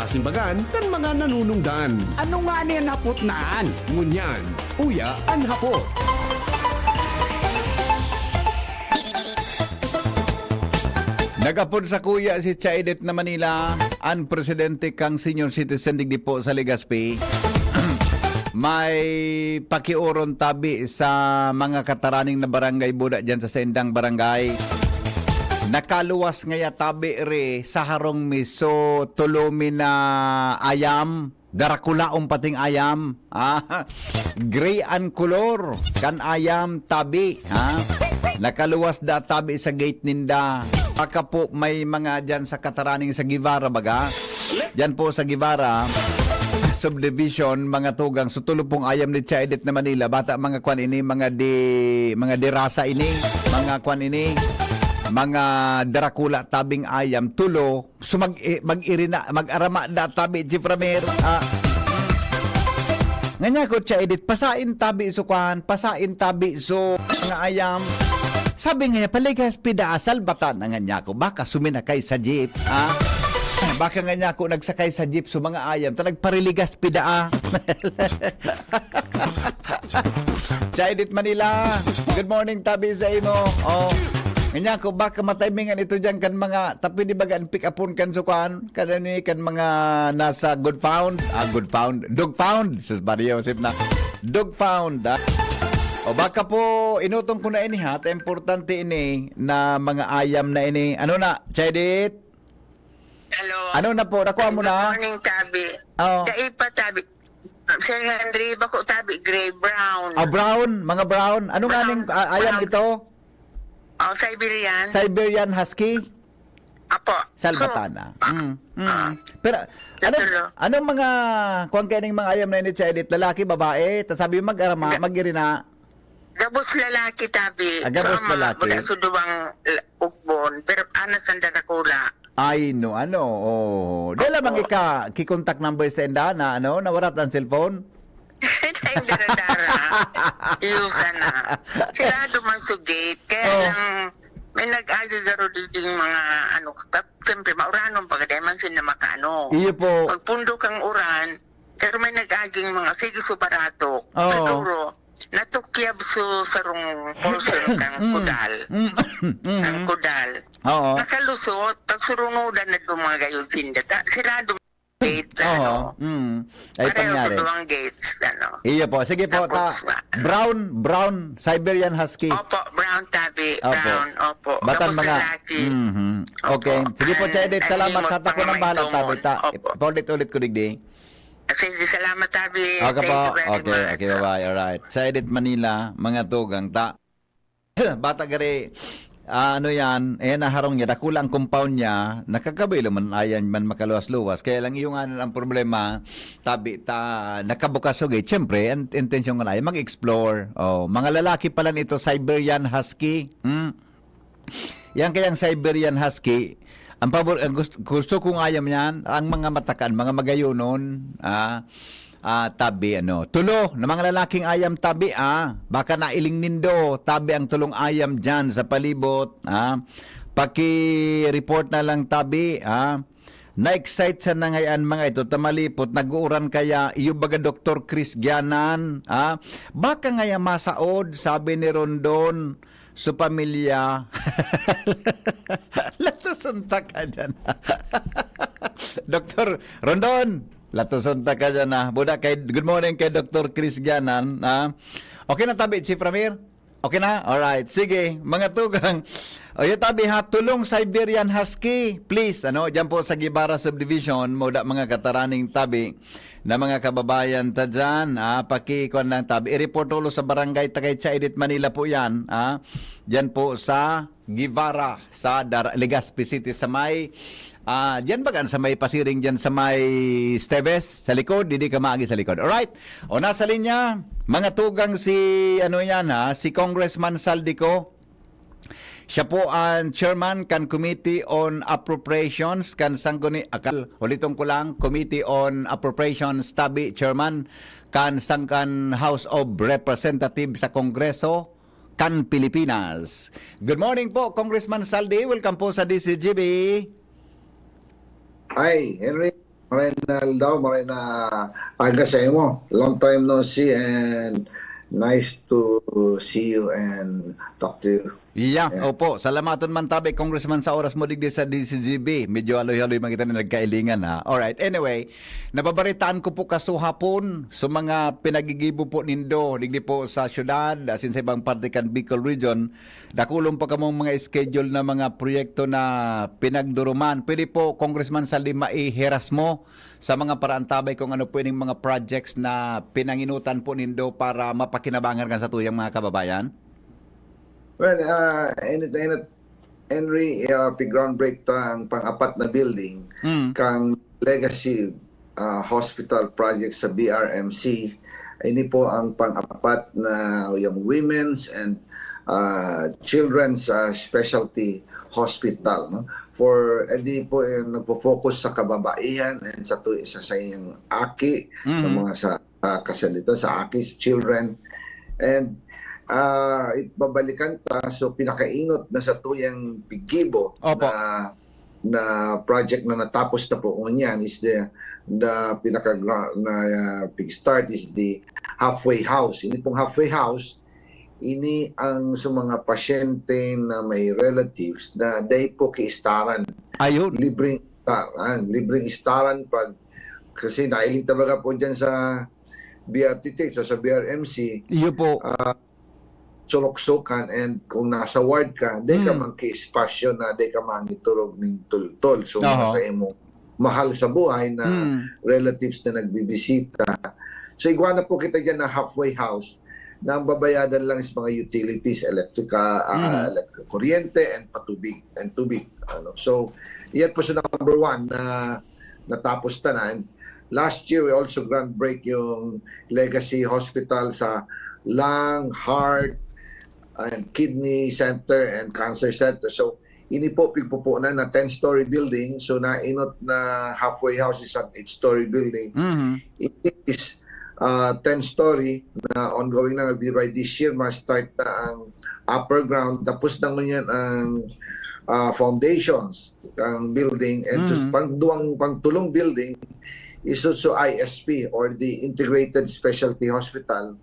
masimbagan kan mga nanunungdan. Ano nga niyan naputnaan? Ngunyan, uya ang hapot. Nagapod sa kuya si Chaidet na Manila, ang presidente kang senior citizen digdi po sa Legazpi. May pakiuron tabi sa mga kataraning na barangay buda dyan sa Sendang Barangay. Nakaluwas ngaya tabi re sa harong miso tulumi na ayam. Darakulaong pating ayam. Gray and color kan ayam tabi. Nakaluwas da tabi sa gate ninda. Baka po may mga dyan sa kataraning sa Guevara baga. Dyan po sa Guevara subdivision, mga tugang sutulupong ayam ni Chaidet na Manila. Bata mga kwan ini, mga dirasa ini, mga kwan ini, mga darakula tabing ayam, tulo, mag-irina, mag-arama da tabi, Jiframer. Nganya ko Chaidet, pasain tabi so kwan, pasain tabi so mga ayam. Sabi nga niya, paligas pidaasal bata na nga niya ko, baka suminakay sa jeep, baka nga niya ako nagsakay sa jeep so mga ayam, nagpariligas pidaa. Chaidet Manila, good morning tabi sa imo. Nga ako, baka matimingan ito dyan kan mga, tapi di bagaan pick upon kan sukan, kanani kan mga nasa Dog Pound, sus Maria Joseph na, Dog Pound, O baka po inutong ko na ini ha, importante ini na mga ayam na ini. Ano na, Chaidet? Hello. Ano na po, nakuha mo na? Good morning, Tabi. Oo. Kaipa, Tabi. Sir Henry, bako Tabi, gray, brown. Brown, mga brown. Ano nga ning ayam brown. ito? Siberian. Siberian Husky? Apo. Salvatana. Pero, Tutulo. anong mga, kung kaning mga ayam na ini, Chaidet? Lalaki, babae? Sabi mag-arama, mag-irina? Gabos lalaki, Tabi. Gabos lalaki. Wala suduwang ugbon, pero anas ang darakula. Ay, no, ano, Dala bang ki-contact number sa enda na, nawarat ang cellphone? Tayong daradara. Iusan na. Sila duman sa gate. Kaya lang, may nag-agagaro dito yung mga, siyempre, mauranong pagkadaman sila makano. Iyo po. Pagpundo kang uran, pero may nag-aging mga, sige, subarato. Siguro, natukyab so sarong portion kang kudal. Kang kudal. Oo. Nakalusot, tagsurunudan na itong mga gayon sindata. Sirado gate, Ay pareho pangyari. sa duwang gates, Iyo po. Sige po, brown, Siberian Husky. Opo, brown tabi, Opo. brown, opo. Batan Gabos mga. lalaki. Okay. Opo. Sige po, Chaidet. Salamat. Limot Tata ko ng bahala, tabi. Opo. Paulit-ulit ko digdi. Sige, salamat tabi. Okay Thank po. you very Okay, much. okay, bye-bye. Alright. Chaidet Manila, mga tugang ta. Bata gari, yan, naharong niya, dakula ang compound niya, nakakabilo man ayan man makaluwas-luwas. Kaya lang yung ang problema, nakabukas o gate, siyempre, ang intensyon nga na mag-explore. Mga lalaki pala nito, Siberian Husky. Yan kayang Siberian Husky, ang gusto kong ayam yan, ang mga matakan, mga magayunon, tabi, tulo, na mga lalaking ayam tabi, baka nailing nindo, tabi ang tulong ayam dyan sa palibot, paki-report na lang tabi, na-excite sa nangayan mga ito, tamalipot, nag-uuran kaya, iyo baga Dr. Chris Gianan, baka ngaya masaod, sabi ni Rondon, sa pamilya. Latusunta ka dyan. Dr. Rondon, latusunta ka dyan na. Good morning kay Dr. Chris Gianan. Okay na tabi, Chief Ramir? Okay na? Alright. Sige, mga tugang. Yung tabi ha, tulong Siberian Husky. Please, dyan po sa Guevara Subdivision, mga kataraning tabi na mga kababayan ta dyan, pakikuan ng tabi. I-report ulo sa barangay Tagay Chaidet Manila po yan. Dyan po sa Guevara, sa Legazpi City, sa may, dyan bagan sa may pasiring dyan sa may Steves, sa likod, hindi ka maagi sa likod. Alright, nasa linya, mga tugang si, si Congressman Saldico. Siya po ang chairman kan Committee on Appropriations kan sangguni ulitong ko lang Committee on Appropriations tabi chairman kan sangkan House of Representatives sa Kongreso kan Pilipinas. Good morning po Congressman Saldi, welcome po sa DCGB. Hi, Henry. maray na aga sa imo. Long time no see and nice to see you and talk to you. Yeah, opo. Salamaton man tabi, Congressman, sa oras mo digdi sa DCGB. Medyo aloy-aloy man kita na nagkailingan, ha. Alright, anyway, nababaritaan ko po kasuhapon sa mga pinagigibo po nindo, digdi po sa syudad, asin sa ibang parte kan Bicol Region, dakulong pa kamong mga schedule na mga proyekto na pinagduruman. Pwede po, Congressman Saldi, maihiras mo sa mga paraan tabay kung ano pwedeng mga projects na pinanginutan po nindo para mapakinabangan kan sa tuyang mga kababayan? Well, Henry, pig-groundbreak ang pang-apat na building kang Legacy Hospital Project sa BRMC. Ini po ang pang-apat na yung women's and children's specialty hospital. No? For edi po nagpo-focus sa kababaihan and sa iyang aki, sa mga sa kasalita sa aki, sa children. And ibabalikan ta so pinakaingot na sa tuyang Pigibo na project na natapos na po niyan is the pinaka big start is the halfway house. Ini pong halfway house ini ang sa mga pasyente na may relatives na day po kiistaran. Ayun. Libreng istaran pag kasi nailing talaga po dyan sa BRTT so sa BRMC. Iyo po. Sulok-sukan and kung nasa ward ka, day ka man ki-espasyo na day ka mangiturog ng tultol. So, sa imo mahal sa buhay na relatives na nagbibisita. So, igwa na po kita dyan na halfway house na ang babayadan lang is mga utilities, kuryente and tubig. So, yan po sa number one na natapos na. And last year, we also groundbreak yung Legacy Hospital sa lung, heart, and kidney center and cancer center. So, ini po pigpupunan na 10-story building. So, nainot na halfway house is an 8-story building. It is 10-story na ongoing na by this year. Ma-start na ang upper ground. Tapos naman yan ang foundations ang building. And so, pangtulong building is also ISP or the Integrated Specialty Hospital.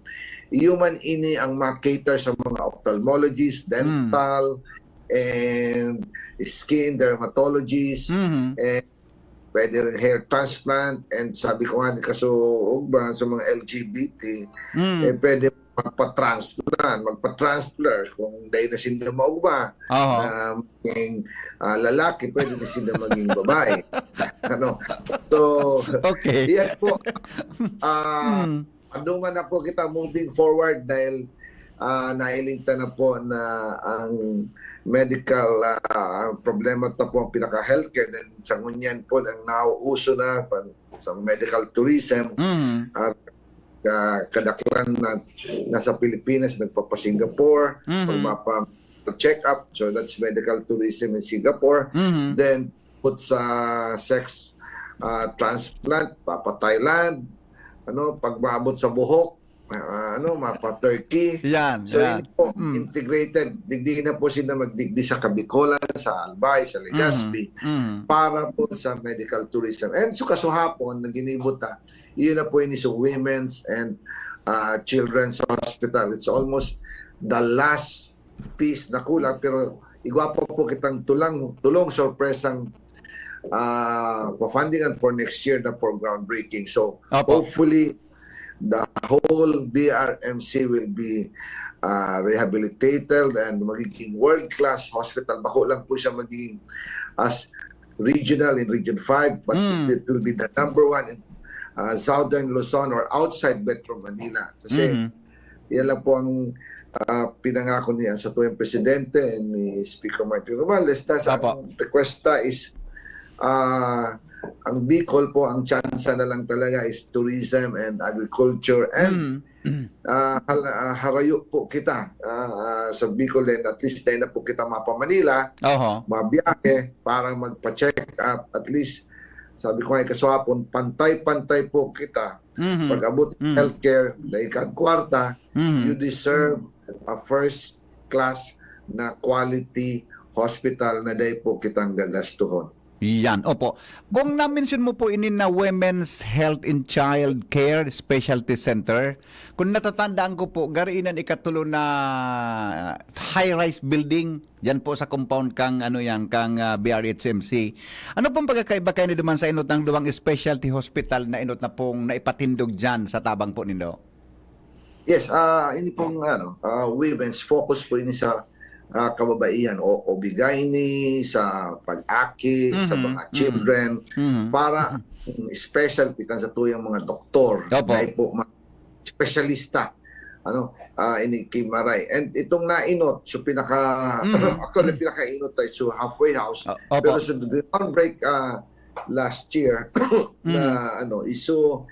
Human ini ang makater sa mga ophthalmologists, dental, and skin dermatologists, and pwede rin hair transplant, and sabi ko nga ni kasuog ba sa mga LGBT, pwede magpa-transplant kung dahil na sila maugba, maging lalaki, pwede na sila maging babae. So, okay. Yan po, andungan na po kita moving forward dahil nailingta na po na ang medical problema ta po ang pinaka-healthcare and sa ngunyan po ang nauuso na sa medical tourism. Kadaklan na nasa Pilipinas nagpapa-Singapore for mapa-check up. So that's medical tourism in Singapore. Then put sa sex transplant, papa-Thailand, pag maabot sa buhok, mapa-Turkey. So, yun po, integrated. Digdi na po sila magdigdi sa Kabicolan, sa Albay, sa Legazpi, para po sa medical tourism. And so, kasuhapon, nang ginibuta, yun na po yun sa Women's and Children's Hospital. It's almost the last piece na kulang, pero igwapo po kitang tulong sorpresang funding for next year na for groundbreaking. So, hopefully, the whole BRMC will be rehabilitated and magiging world-class hospital. Bako lang po siya magiging as regional in Region 5, but it will be the number one in Southern Luzon or outside Metro Manila. Kasi yan lang po ang pinangako niya sa tuyang presidente and ni Speaker Martin Romualdez. Ang requesta is ang Bicol po, ang tsansa na lang talaga is tourism and agriculture and harayo po kita sa Bicol din. At least dahil na po kita mapa Manila, mabiyahe para magpa-check up. At least, sabi ko nga kaswapon, pantay-pantay po kita. Pag abot healthcare, dahil kang kwarta, you deserve a first class na quality hospital na dahil po kitang gagastuhon. Yan, opo. Kung na-mention mo po ini na Women's Health and Child Care Specialty Center, kung natatandaan ko po, gariinan ikatulo na high-rise building, yan po sa compound kang BRHMC. Ano pong pagkakaiba kayo ni duman sa inot ng duwang specialty hospital na inot na pong naipatindog dyan sa tabang po nindo? Yes, ini pong women's focus po ini sa kababaihan o obigaini, sa pag-aki, sa mga children, para specialty kan sa tuyang mga doktor, Opo. na po mga espesyalista ini Kimaray. And itong nainot, so actually pinaka-inot tayo so halfway house. Opo. Pero so the outbreak last year na iso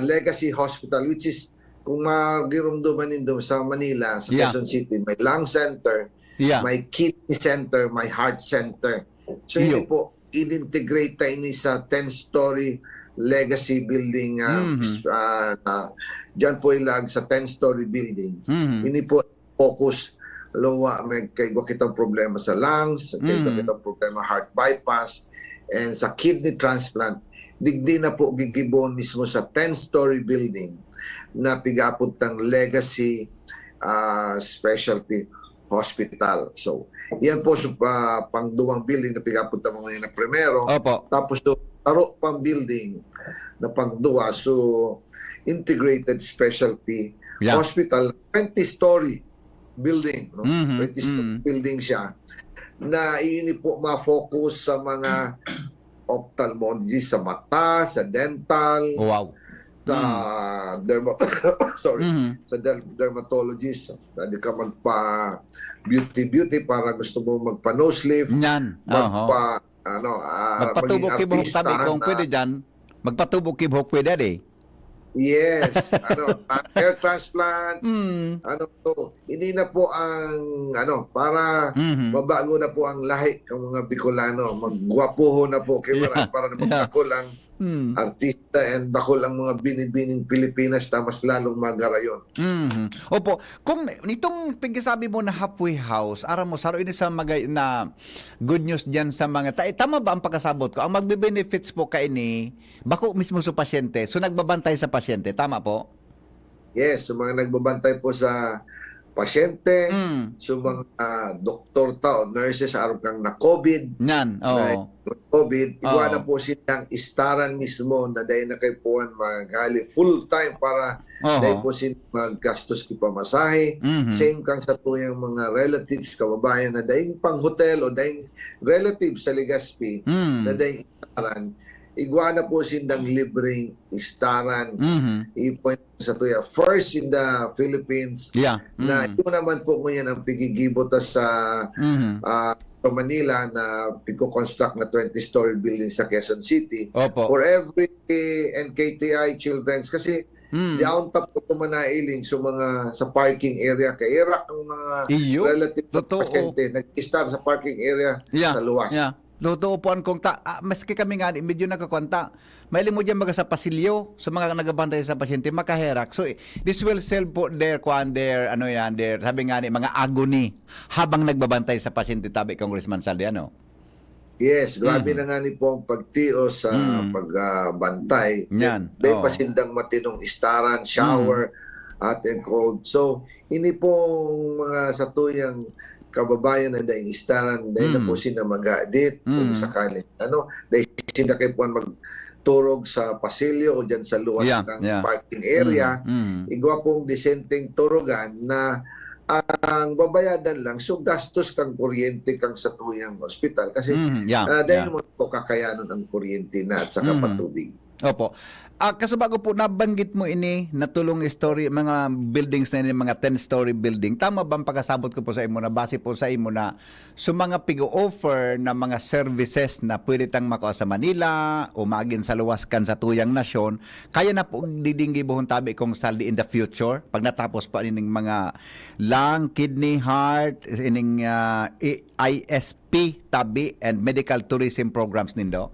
Legacy Hospital, which is kung magirumduman nindo sa Manila, sa Yeah. Quezon City, may lung center, Yeah. may kidney center, may heart center. So hindi po in-integrate tayo ini sa 10-story legacy building. Diyan po ilag sa 10-story building. Ini po focus luwa may kaigo kitang problema sa lungs, kaigo kitang problema heart bypass, and sa kidney transplant. Digdi na po gigibon mismo sa 10-story building na pigapod ng Legacy Specialty Hospital. So, yan po sa pangduwang building na pigapod ng mga na primero. Opo. Tapos so, taro pang building na pangduwa. So, Integrated Specialty Yeah. Hospital, 20-story building. No? Mhm, 20-story building siya na ini po ma-focus sa mga ophthalmology, sa mata, sa dental, Wow. sa sa dermatologist, hindi ka magpa beauty para gusto mo magpa nose lift, Yan. Oho. Magpatubok maging kibok artista tabi kung na- pwede dyan. Magpatubok kibok pwede eh. Yes, hair transplant, Mm. to, hindi na po ang para mabago na po ang lahi ng mga Bicolano, maggwapuho na po kay Yeah. para na magdakol ang Mm. artista and dakol ang mga binibining Pilipinas na mas lalong magarayon. Mhm. Opo, kung nitong pagkasabi mo na halfway house, aram mo saro ini sa magay na good news diyan sa mga tama ba ang pagkasabot ko? Ang magbe-benefits po kay ini bako mismo sa pasyente. So nagbabantay sa pasyente, tama po? Yes, sa mga nagbabantay po sa pasyente, sa mga doktor o nurses aron kang na COVID, Yan. Oo. COVID, iwanan po silang istaran mismo na dahil na kay puwan magali full time para dahil po sila maggastos ki pamasahe. Same kang sa tuyang mga relatives, kababayan na dahil pang hotel o dahil relatives sa Legazpi na dahil istaran. Iguana po silang libreng istaran. I-point sa tuya. First in the Philippines Yeah. na ito naman po ngayon ang pigigibota sa Manila na piko-construct na 20-story building sa Quezon City. Opo. For every NKTI children's kasi diaon tap po tumanailing sa parking area kay irak ang mga Iyo. relative Totoo. pasyente nag-start sa parking area Yeah. sa luwas. Yeah. Totoo po kung maski kami nga medyo nakakwanta. Maili mo diyan maga sa pasilyo sa mga nagabantay sa pasyente makaherak. So this will sell po their sabi nga ni mga agony habang nagbabantay sa pasyente tabi Congressman Saldiano. Yes, grabe na nga ni po ang pagtio sa pagbantay. Yan. Dahil Oo. pasindang matinong istaran, shower, hot and cold. So, ini pong mga satuyang kababayan na dahil istaran, dahil na po sila mag-edit kung sakali. Dahil sila kayo po magturog sa pasilyo o dyan sa luwas ng parking area. Igwa pong disenteng turugan na ang babayadan lang, so gastos kang kuryente kang sa tuyang hospital. Kasi dahil mo po kakayanon ang kuryente na at saka patubig. Opo. Kasabago po, nabanggit mo ini natulong story, mga buildings na ini, mga 10-story building. Tama ba ang pagkasabot ko po sa imo na base po sa imo na sa mga pig-offer na mga services na pwede tang makuha sa Manila o magin sa luwas kan sa tuyang nasyon, kaya na po didinggi buhon tabi kong saldi in the future pag natapos pa ining mga lung, kidney, heart, ining ISP, tabi, and medical tourism programs nindo?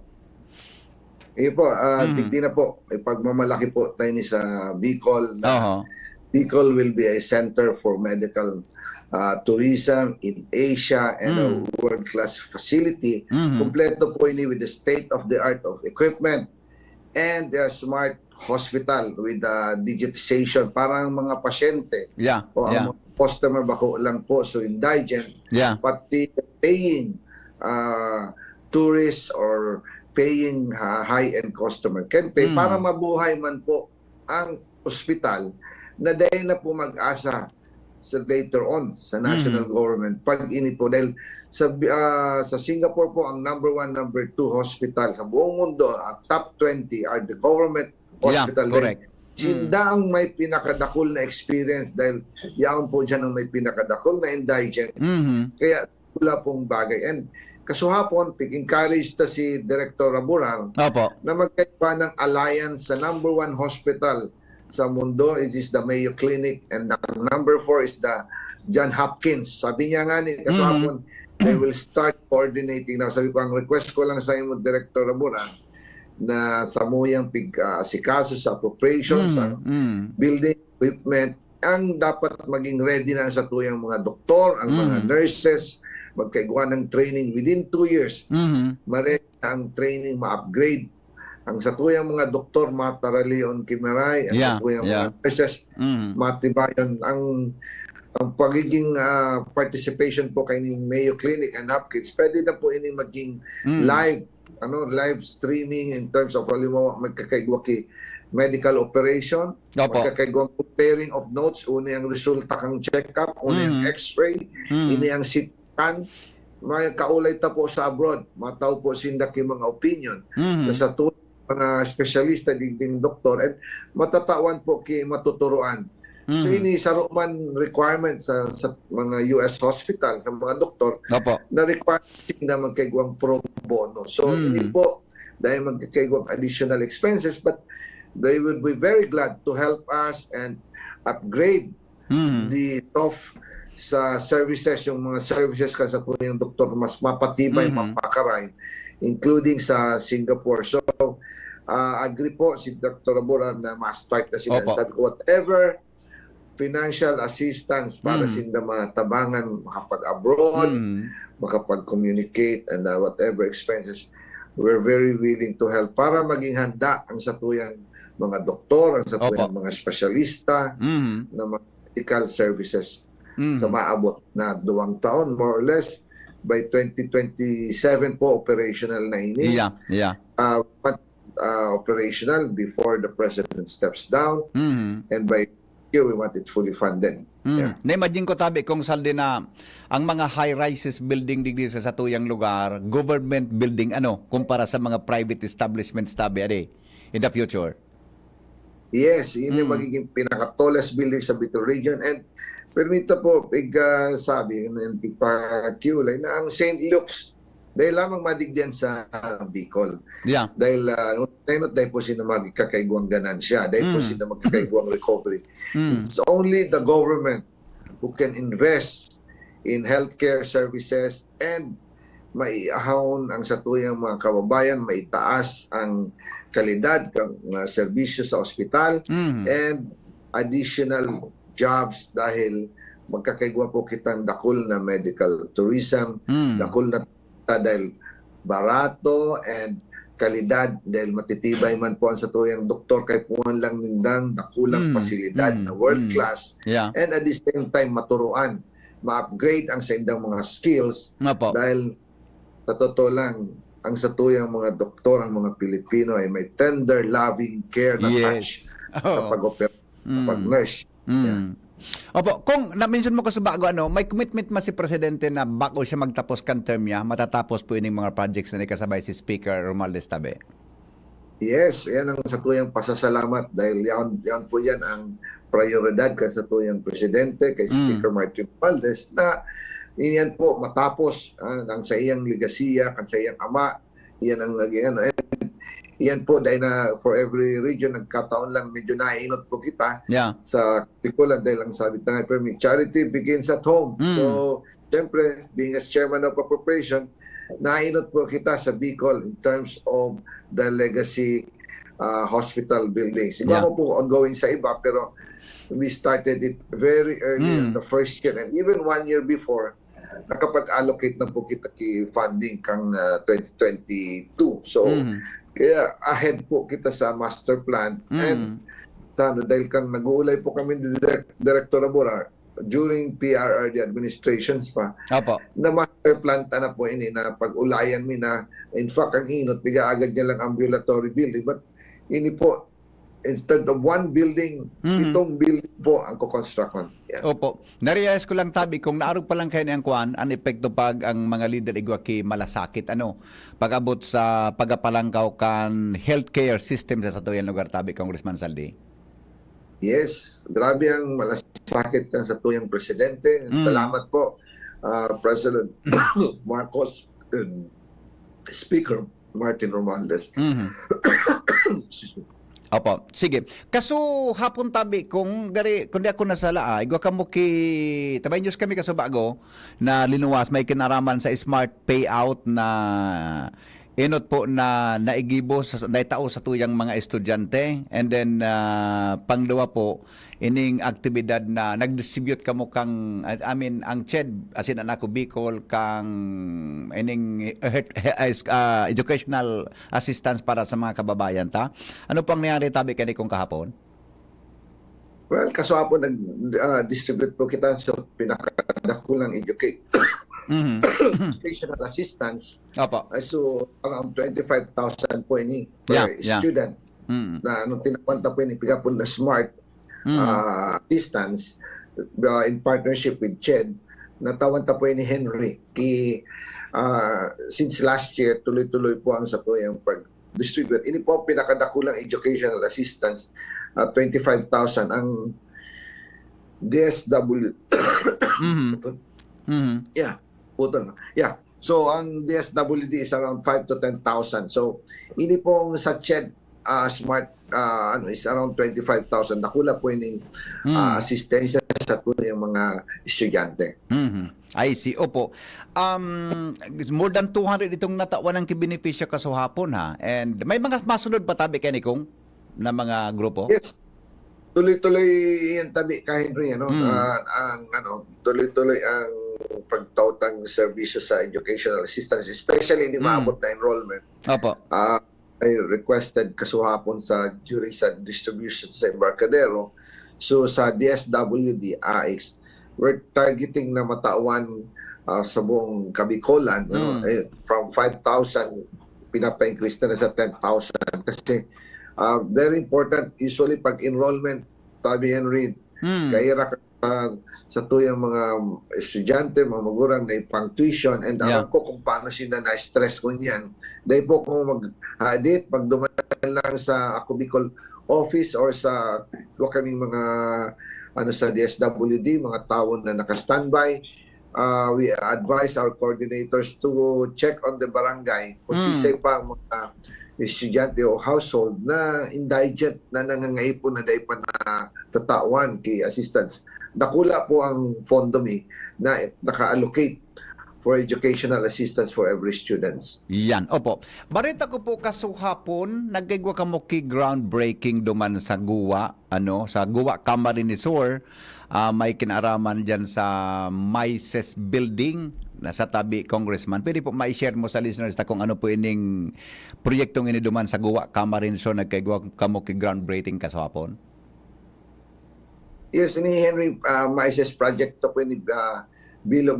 Po, digdi na po, pagmamalaki po tayo ni sa Bicol na Bicol will be a center for medical tourism in Asia and a world-class facility. Kompleto po ini with the state-of-the-art of equipment and a smart hospital with digitization para ang mga pasyente Yeah. o Yeah. ang mga customer bako lang po so indigent, Yeah. pati paying tourists or paying high-end customer can pay para mabuhay man po ang ospital na dahil na po mag-asa sa later on sa national government pag ini po dahil sa Singapore po ang number 1, number 2 hospital sa buong mundo, top 20 are the government hospital. Yeah, correct. Sinda ang may pinakadakol na experience dahil yaon po dyan ang may pinakadakol na indigent. Kaya wala pong bagay. And kasuhapon, encourage ta si Director Raburan Opo. na magkaiba ng alliance sa number 1 hospital sa mundo. It is the Mayo Clinic and the number 4 is the John Hopkins. Sabi niya nga ni kasuhapon, they will start coordinating. Now, sabi ko, ang request ko lang sa inyo, Director Raburan, na sa muyang asikaso sa appropriations, sa building equipment, ang dapat maging ready na sa tuyang mga doktor, ang mga nurses, magkaigwa ng training within 2 years. Mare ang training ma-upgrade. Ang sa tuyang mga doktor, mataralion kimaray, ang sa tuyang mga nurses, matibayan. Ang pagiging participation po kay ni Mayo Clinic and Hopkins, pwede na po ini maging live streaming in terms of halimbawa magkakaigwa ki medical operation, magkakaigwa comparing of notes, uni ang resulta kang check-up, uni ang x-ray, ini ang CT scan, may kaulay ta po sa abroad, mataw po sinda ki mga opinion na sa mga espesyalista ding doktor at matatawan po ki matuturuan. So ini sa man requirement sa mga US hospital, sa mga doktor na requirement na magkaigwang pro bono. So hindi po dahil magkaigwang additional expenses but they would be very glad to help us and upgrade the sa services, yung mga services kasi po yung doktor mas mapatibay, mapakaray, including sa Singapore. So agree po si Dr. Raburan na ma-start na sila. Sabi ko, whatever financial assistance para sila matabangan, makapag-abroad, makapag-communicate, and whatever expenses, we're very willing to help para maging handa ang satuyang mga doktor, ang satuyang mga espesyalista na mga medical services sa maabot na 2 taon, more or less, by 2027 po, operational na ini. Operational before the President steps down, and by here we want it fully funded. Na-imagine ko tabi kung saldi na ang mga high-rises building digdi sa satuyang lugar, government building kumpara sa mga private establishments tabi in the future. Yes, yun yung magiging pinaka-tallest building sa Bicol region. And permita po, sabi ng pagpakulay na ang St. Luke's dahil lamang madigdiyan sa Bicol. Dahil dahil po sila magkakaigwang ganansya, dahil po sila magkakaigwang recovery. It's only the government who can invest in healthcare services and maiahon ang satuyang mga kababayan, maitaas ang kalidad ng serbisyo sa ospital and additional jobs dahil magkakaigwa po kitang dakul na medical tourism, dakul na dahil barato and kalidad dahil matitibay man po ang satuyang doktor kay puwan lang nindang dakulang pasilidad na world class and at the same time maturuan, ma-upgrade ang sa indang mga skills dahil sa totoo lang ang satuyang mga doktor, ang mga Pilipino ay may tender, loving care na touch sa pag-opera, pag-nurse. Opo, kung na-mention mo kasi bago may commitment si Presidente na bago siya magtapos kan term niya, matatapos po yung mga projects na kasabay si Speaker Romualdez tabi. Yes, yan ang satuyang pasasalamat dahil yan po yan ang prioridad kay satuyang Presidente, kay Speaker Martin Romualdez na yan po matapos ang sa iyang legasiya, kan sa iyang ama, yan ang naging yan po dahil na for every region nagkataon lang medyo naiinot po kita sa Bicol dahil lang sabi tayo permit charity begins at home. So siyempre being as chairman of appropriation naiinot po kita sa Bicol in terms of the legacy hospital buildings. Iba Yeah. po ongoing sa iba, pero we started it very early in the first year. And even 1 year before, nakapag-allocate na po kita kay funding kang 2022. So, kaya ahead po kita sa master plan. And dahil kang nag-uulay po kami ni Director Abora during PRRD administrations pa, Opo. na master plan na po ini na pag-ulayan mi na, in fact, ang hinot, biga agad niya lang ambulatory building. But ini po, instead of one building, 7 building po ang kukonstruction. Yeah. Opo. Narealize ko lang tabi kung naarog pa lang kayo niyang kuan ang epekto pag ang mga leader igwa ki malasakit pag-abot sa pagapalangkaw kan healthcare system sa tuyang lugar tabi Congressman Saldi. Yes, grabe ang malasakit kan sa tuyang presidente. Salamat po, President Marcos and Speaker Martin Romualdez. Opo, sige. Kaso hapon tabi kung di ako nasala igwa kamo ki tabay news kami kaso bago na linuwas may kinaraman sa smart payout na inot po na naigibo sa naitao sa tuyang mga estudyante, and then panglawa po ining aktibidad na nagdistribute kamo kang ang CHED asin anako Bicol kang ining educational assistance para sa mga kababayan ta. Ano pang nangyari tabi kani kung kahapon? Well, kaso po nag-distribute po kita sa pinakadakulang educational assistance. Opo. So, around 25,000 po ini per student. Na tinakwanta po ini, piga po na smart assistance in partnership with CHED. Natawanta po ini Henry. Since last year, tuloy-tuloy po ang sa po yung pag-distribute. Ini po pinakadakulang educational assistance, 25,000 ang DSW. Yeah. Putol. Yeah. So, ang DSWD is around 5 to 10,000. So, ini pong sa CHED smart is around 25,000. Nakula po yung assistensya sa po yung mga estudyante. I see. Opo. More than 200 itong natawan ng kibenepisyo kaso hapon ha. And may mga masunod pa tabi kani kong na mga grupo? Yes. Tuloy-tuloy yan tabi ka Henry, tuloy-tuloy ang pagtautang serbisyo sa educational assistance, especially hindi maabot na enrollment. Opo. I requested kasuhapon during sa distribution sa Embarcadero. So sa DSWD AX, we're targeting na matawan sa buong Kabicolan, from 5,000 pinapa-increase na sa 10,000 kasi very important usually pag enrollment tabi Henry kaira sa tuyang mga estudyante, mga magurang na ipang tuition, and alam ko kung paano sila na-stress ko niyan. Dahil po kung mag-edit, pag dumaan lang sa ako Bicol office or sa kaming mga sa DSWD, mga tao na naka-standby, we advise our coordinators to check on the barangay kung sisay pa ang mga estudyante o household na indigent na nangangaipon na dahil pa na tatawan kay assistance. Nakula po ang pondo na naka-allocate for educational assistance for every students. Yan, opo. Barita ko po kasuhapon, nagkaigwa ka mo ki groundbreaking duman sa Guwa, sa Guwa Camarines Sur. May kinaraman dyan sa MICES building na sa tabi Congressman. Pwede po ma-share mo sa listeners ta kung ano po ining proyektong iniduman sa Guwa Camarines Sur, nagkaigwa ka mo ki groundbreaking kasuhapon? Yes, ni Henry, MICES project to po ni Bilog